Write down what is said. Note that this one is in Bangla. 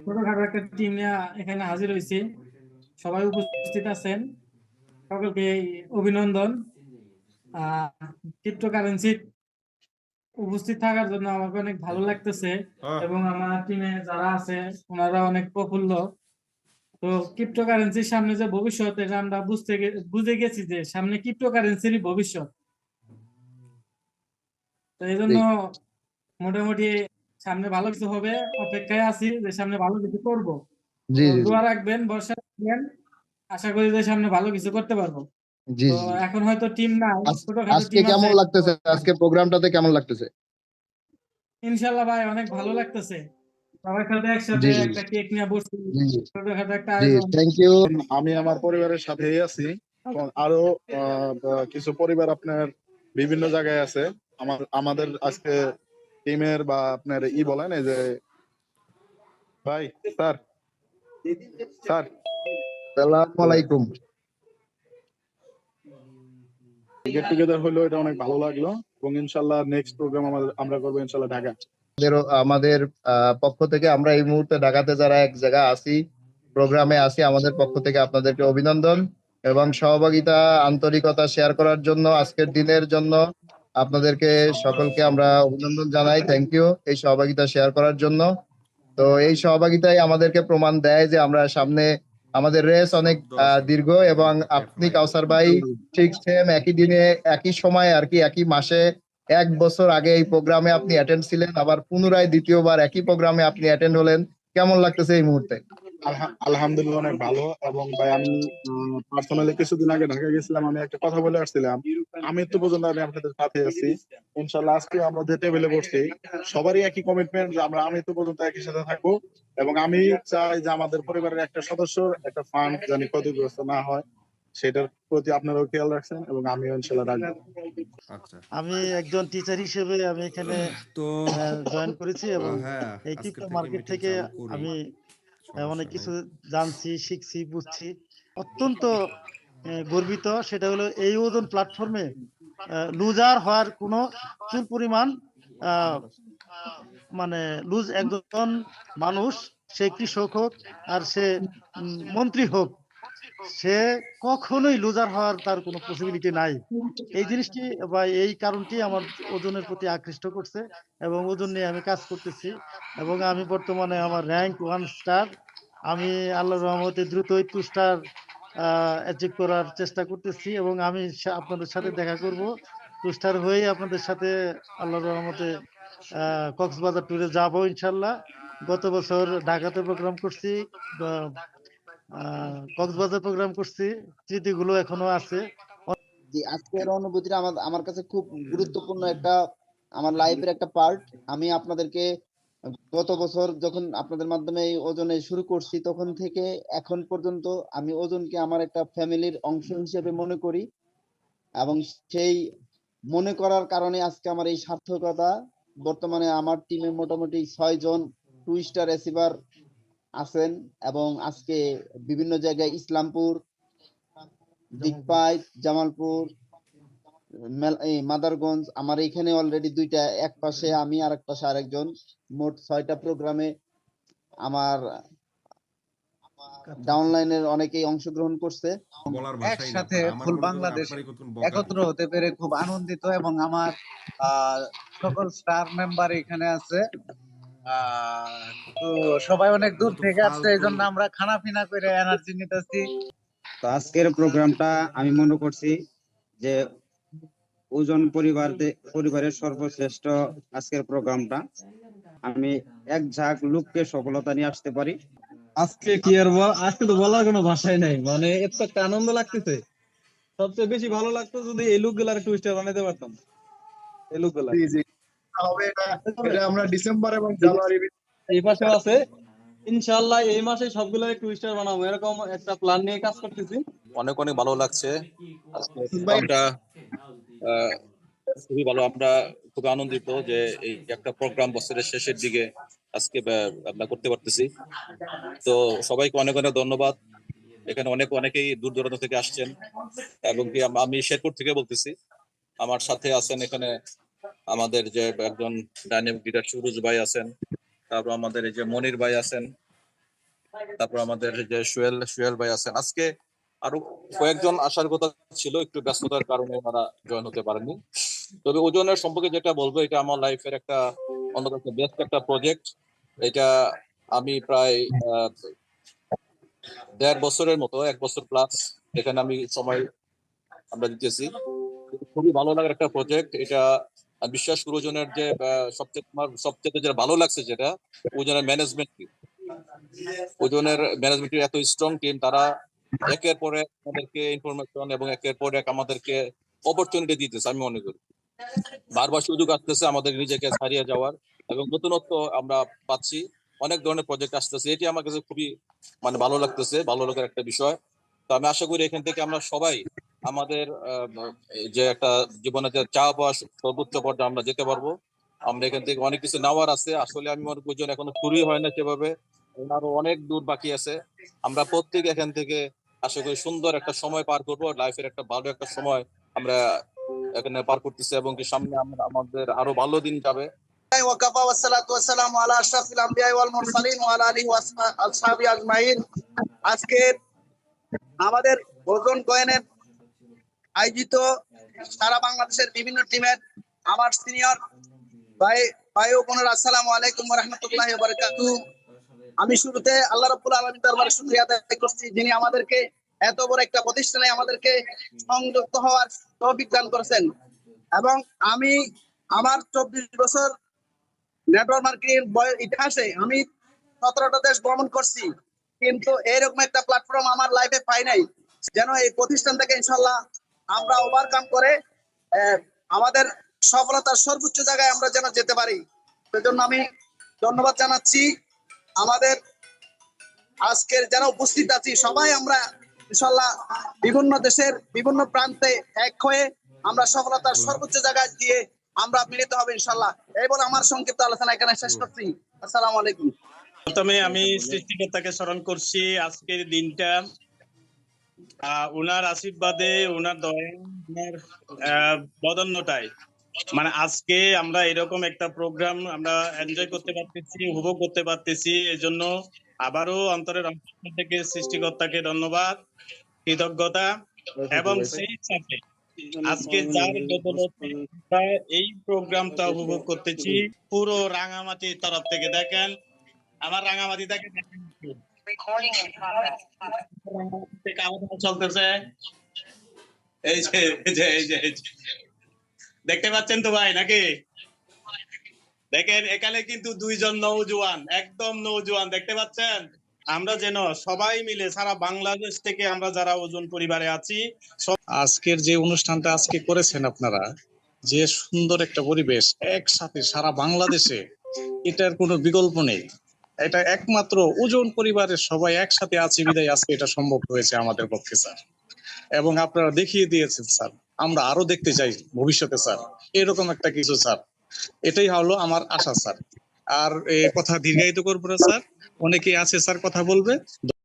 ছোটখাটো একটা টিম নিয়ে এখানে হাজির হয়েছি। সবাই উপস্থিত আছেন, সকলকে অভিনন্দন। ক্রিপ্টোকারেন্সি উপস্থিত থাকার জন্য আমাকে অনেক ভালো লাগতেছে, এবং আমার টিমে যারা আছে ওনারা অনেক প্রফুল্ল। তো ক্রিপ্টোকারেন্সির সামনে যে ভবিষ্যৎ, এটা আমরা বুঝে গেছি যে সামনে ক্রিপ্টোকারেন্সিরই ভবিষ্যৎ। তো এই জন্য জি মোটামুটি সামনে ভালো কিছু হবে, অপেক্ষায় আছি যে সামনে ভালো কিছু করব। জি তো জি জি দোয়া রাখবেন, ভরসা রাখবেন, আশা করি যে সামনে ভালো কিছু করতে পারবো। জি তো জি। এখন হয়তো টিম নাই, ছোটখাটো আজকে টিম আছে। কেমন লাগতেছে, আজকে প্রোগ্রামটাতে কেমন লাগতেছে? ইনশাল্লাহ ভাই অনেক ভালো লাগতেছে, সবার সাথে একসাথে জি জি একটা কেক নিয়ে বসছি, জি জি ছোটখাটো একটা জি, আয়োজন। Thank you. আমি আমার পরিবারের সাথেই আছি। এবং আরো কিছু পরিবার আপনার বিভিন্ন জায়গায় আছে। আমাদের আজকে টিমের বা আপনার বলেন এই যে ভাই, স্যার স্যার আসসালামু আলাইকুম। গেট টুগেদার হলো, এটা অনেক ভালো লাগলো। এবং ইনশাল্লাহ নেক্সট প্রোগ্রাম আমরা করবো ইনশাল্লাহ ঢাকা। আমাদের পক্ষ থেকে আমরা এই মুহূর্তে ঢাকাতে যারা এক জায়গা আছি, প্রোগ্রামে আছি, আমাদের পক্ষ থেকে আপনাদেরকে অভিনন্দন এবং সহভাগিতা, আন্তরিকতা শেয়ার করার জন্য, আজকের দিনের জন্য আপনাদেরকে সকলকে আমরা অভিনন্দন জানাই। থ্যাংক ইউ এই সহভাগিতা শেয়ার করার জন্য। তো এই সহভাগিতাই আমাদেরকে প্রমাণ দেয় যে আমরা সামনে, আমাদের রেস অনেক দীর্ঘ, এবং আপনি কাউসার ভাই ঠিক সেম একই দিনে, একই সময় আর কি, একই মাসে 1 বছর আগে এই প্রোগ্রামে আপনি অ্যাটেন্ড ছিলেন, আবার পুনরায় দ্বিতীয়বার একই প্রোগ্রামে আপনি অ্যাটেন্ড হলেন। কেমন লাগতেছে এই মুহূর্তে? আলহামদুলিল্লাহ অনেক ভালো। এবং ভাই আমি পার্সোনালি কিছুদিন আগে ঢাকা গেছিলাম, আমি একটা কথা বলে আসছিলাম, আমি তো পর্যন্ত আমি আপনাদের সাথে আছি। ইনশাল্লাহ আজকে আমরা যে টেবিলে বসছি সবারই একই কমিটমেন্ট যে আমরা আমি তো পর্যন্ত একই সাথে থাকবো। এবং আমি চাই যে আমাদের পরিবারের একটা সদস্যর একটা ফান্ড জানি ক্ষতিগ্রস্ত না হয়, সেটার প্রতি আপনারাও খেয়াল রাখছেন এবং আমিও ইনশাল্লাহ রাখবো। আচ্ছা। আমি একজন টিচার হিসেবে আমি এখানে তো জয়েন করেছি, এবং হ্যাঁ, এই আজকের ক্রিপ্টো থেকে মার্কেট মিটিং থেকে চালু করি। আমি অনেক সমস্যা নাই। কিছু জানছি, শিখছি, বুঝছি। অত্যন্ত গর্বিত, সেটা হলো এই ওজন প্ল্যাটফর্মে লুজার হওয়ার কোনো চুল পরিমাণ আহ, মানে লুজ একজন মানুষ, সে কৃষক হোক আর সে মন্ত্রী হোক, সে কখনোই লুজার হওয়ার তার কোনো পসিবিলিটি নাই। এই জিনিসটি বা এই কারণটি আমার ওজনের প্রতি আকৃষ্ট করছে, এবং ওজন নিয়ে আমি কাজ করতেছি। এবং আমি বর্তমানে আমার র্যাঙ্ক 1 স্টার। আমি আল্লাহর রহমতে দ্রুতই 2 স্টার অ্যাচিভ করার চেষ্টা করতেছি, এবং আমি আপনাদের সাথে দেখা করব, 2 স্টার হয়ে আপনাদের সাথে আল্লাহর রহমতে কক্সবাজার ট্যুরে যাব ইনশাল্লাহ। গত বছর ঢাকাতে প্রোগ্রাম করছি, কক্সবাজার প্রোগ্রাম করছি, স্মৃতিগুলো এখনো আছে। জি, আজকের অনুভূতিটা আমার আমার কাছে খুব গুরুত্বপূর্ণ একটা, আমার লাইফের একটা পার্ট। আমি আপনাদেরকে গত বছর যখন আপনাদের মাধ্যমে এই ওজনে শুরু করছি, তখন থেকে এখন পর্যন্ত আমি ওজনকে আমার একটা ফ্যামিলির অংশ হিসেবে মনে করি, এবং সেই মনে করার কারণে আজকে আমার এই সার্থকতা। বর্তমানে আমার টিমে মোটামুটি 6 জন 2 স্টার অ্যাচিভার আছেন, এবং আজকে বিভিন্ন জায়গায় ইসলামপুর, দিকপাই, জামালপুর, মাদারগঞ্জ, আমার এখানে অলরেডি 2টা, এক পাশে আমি আর এক পাশে আরেকজন, মোট 6টা প্রোগ্রামে আমার ডাউনলাইনের অনেকেই অংশগ্রহণ করছে। বলার ভাষাই না, একসাথে আমার ফুল মনে করেন বাংলাদেশ আপনারই কতক্ষণ বকা একত্র দিই। হতে পেরে খুব আনন্দিত, এবং আমার সকল স্টার মেম্বার এখানে আছে। আহ, তো সবাই অনেক দূর যত থেকে আসছে, এই ফালতু জন্য আমরা খানা পিনা করে এনার্জি নিতেছি। তো আজকের প্রোগ্রামটা আমি মনে করছি যে ওজন পরিবারের সর্বশ্রেষ্ঠ আজকের প্রোগ্রামটা। আমি এক ঝাঁক লোককে সফলতা নিয়ে আসতে পারি। আজকে কি আর আজকে তো বলার কোনো ভাষাই নাই, মানে এত একটা আনন্দ লাগতেছে। সবচেয়ে বেশি ভালো লাগতো যদি এই লুকগুলার একটু স্টার বানাইতে পারতাম, এই লুকগুলা। জি জি, হবে এটা। এটা আমরা ডিসেম্বর এবং জানুয়ারি এই পাশেও আছে, ইনশাআল্লাহ এই মাসে সবগুলো একটু স্টার বানাবো, এরকম একটা প্ল্যান নিয়ে কাজ করতেছি। অনেক অনেক ভালো লাগছে আজকে ভাই। প্রোগ্রামটা। খুবই ভালো, আমরা খুব আনন্দিত যে এই একটা প্রোগ্রাম বছরের শেষের দিকে আজকে আমরা করতে পারতেছি। তো সবাইকে অনেক অনেক ধন্যবাদ। এখানে অনেকেই দূর দূরান্ত থেকে আসছেন, এবং কি আমি শেরপুর থেকে বলতেছি। আমার সাথে আছেন এখানে আমাদের যে একজন ডাইনামিক গিটার সুরজ ভাই আছেন, তারপর আমাদের এই যে মনির ভাই আছেন, তারপর আমাদের যে সোহেল ভাই আছেন। আজকে আরো কয়েকজন আসার কথা ছিল, একটু ব্যস্ততার কারণে ওনারা জয়েন হতে পারেনি। তবে ওজনের সম্পর্কে যেটা বলবো, এটা আমার লাইফের একটা অন্যতম বেস্ট একটা প্রজেক্ট। এটা আমি প্রায় 1.5 বছরের মতো, 1 বছর প্লাস এখানে আমি সময় আমরা দিতেছি। খুবই ভালো লাগার একটা প্রজেক্ট এটা। বিশ্বাস করি ওজনের যে সবচেয়ে যেটা ভালো লাগছে, যেটা ওজনের ম্যানেজমেন্ট টিম, ওজনের ম্যানেজমেন্ট এত স্ট্রং টিম। তারা একের পর এক আমাদেরকে ইনফরমেশন এবং একের পর এক আমাদেরকে অপরচুনিটি দিতেছে। আমি মনে করি বারবার সুযোগ আসতেছে আমাদের নিজেকে ছাড়িয়ে যাওয়ার, এবং নতুনত্ব আমরা পাচ্ছি। অনেক ধরনের প্রজেক্ট আসতেছে, এটি আমার কাছে খুবই ভালো লাগতেছে, ভালো লাগার একটা বিষয়। তো আমি আশা করি এখান থেকে আমরা সবাই আমাদের যে একটা জীবনে যে চা পাওয়া সর্বোচ্চ পর্যায়ে আমরা যেতে পারবো। আমরা এখান থেকে অনেক কিছু নেওয়ার আছে। আসলে আমি মনে করি এখনো শুরুই হয় না সেভাবে, আরো অনেক দূর বাকি আছে। আমরা প্রত্যেকে এখান থেকে আশা করি সুন্দর একটা সময় পার করবো, লাইফের একটা ভালো একটা সময় আমরা এখানে পার করতেছি, এবং কি সামনে আমাদের আরো ভালো দিন যাবে। ওয়াকাফা ওয়াসসালাতু ওয়াসসালামু আলা আশরাফিল আমবিয়া ওয়াল মুরসালিন ওয়া আলা আলিহি ওয়া আসহাবিহি আজমাইন। আজকে আমাদের ওজন কয়েনের আয়োজিত সারা বাংলাদেশের বিভিন্ন টিমের আমার সিনিয়র ভাই ও বোনেরা, আসসালামু আলাইকুম ওয়া রাহমাতুল্লাহি ওয়া বারাকাতুহু। আমি শুরুতে আল্লাহ রাব্বুল আলামিনের দরবারে শুকরিয়া আদায় করছি, যিনি আমাদেরকে এত বড় একটা প্রতিষ্ঠানে আমাদেরকে সংযুক্ত হওয়ার তৌফিক দান করেছেন। এবং আমি আমার 24 বছর নেটওয়ার্ক মার্কেটিং ইতিহাসে আমি 17টা দেশ ভ্রমণ করছি, কিন্তু এরকম একটা প্ল্যাটফর্ম আমার লাইফে পাই নাই। যেন এই প্রতিষ্ঠান থেকে ইনশাল্লাহ আমরা ওভারকাম করে আমাদের সফলতার সর্বোচ্চ জায়গায় আমরা যেন যেতে পারি। সেজন্য আমি ধন্যবাদ জানাচ্ছি আমাদের আজকের যারা উপস্থিত আছি সবাই। আমরা ইনশাল্লাহ বিভিন্ন দেশের বিভিন্ন প্রান্তে এক হয়ে আমরা সফলতার সর্বোচ্চ জায়গায় দিয়ে আমরা মিলিত হবে ইনশাল্লাহ। এই বলে আমার সংক্ষিপ্ত আলোচনা এখানে শেষ করছি। আসসালামু আলাইকুম। প্রথমে আমি সৃষ্টিকর্তাকে স্মরণ করছি আজকের দিনটা, ওনার আশীর্বাদে, ওনার দয়া, ওনার বদন্যতায় আজকে আমরা এরকম একটা প্রোগ্রাম আমরা এনজয় করতে পারতেছি, উপভোগ করতে পারতেছি। এই জন্য আবারও অন্তরের অন্তর থেকে সৃষ্টিকর্তাকে ধন্যবাদ, কৃতজ্ঞতা। এবং সেই সাথে আজকে যার বদৌলতে আমরা এই প্রোগ্রামটা উপভোগ করতেছি, পুরো রাঙামাটির তরফ থেকে দেখেন, আমার রাঙামাটি থেকে চলতেছে। এই যে দেখতে পাচ্ছেন তো ভাই নাকি? দেখেন এখানে কিন্তু 2 জন নওজোয়ান, একদম নওজোয়ান দেখতে পাচ্ছেন। আমরা যেন সবাই মিলে সারা বাংলাদেশ থেকে আমরা যারা ওজন পরিবারে আছি, আজকের যে অনুষ্ঠানটা আজকে করেছেন আপনারা, যে সুন্দর একটা পরিবেশ একসাথে সারা বাংলাদেশে, এটার কোনো বিকল্প নেই। এটা একমাত্র ওজন পরিবারের সবাই একসাথে আছে বিধায় আজকে এটা সম্ভব হয়েছে আমাদের পক্ষে স্যার। এবং আপনারা দেখিয়ে দিয়েছেন স্যার, আমরা আরো দেখতে চাই ভবিষ্যতে স্যার এরকম একটা কিছু স্যার। এটাই হলো আমার আশা স্যার। আর কথা দীর্ঘায়িত করবো না স্যার, অনেকেই আছে স্যার কথা বলবে।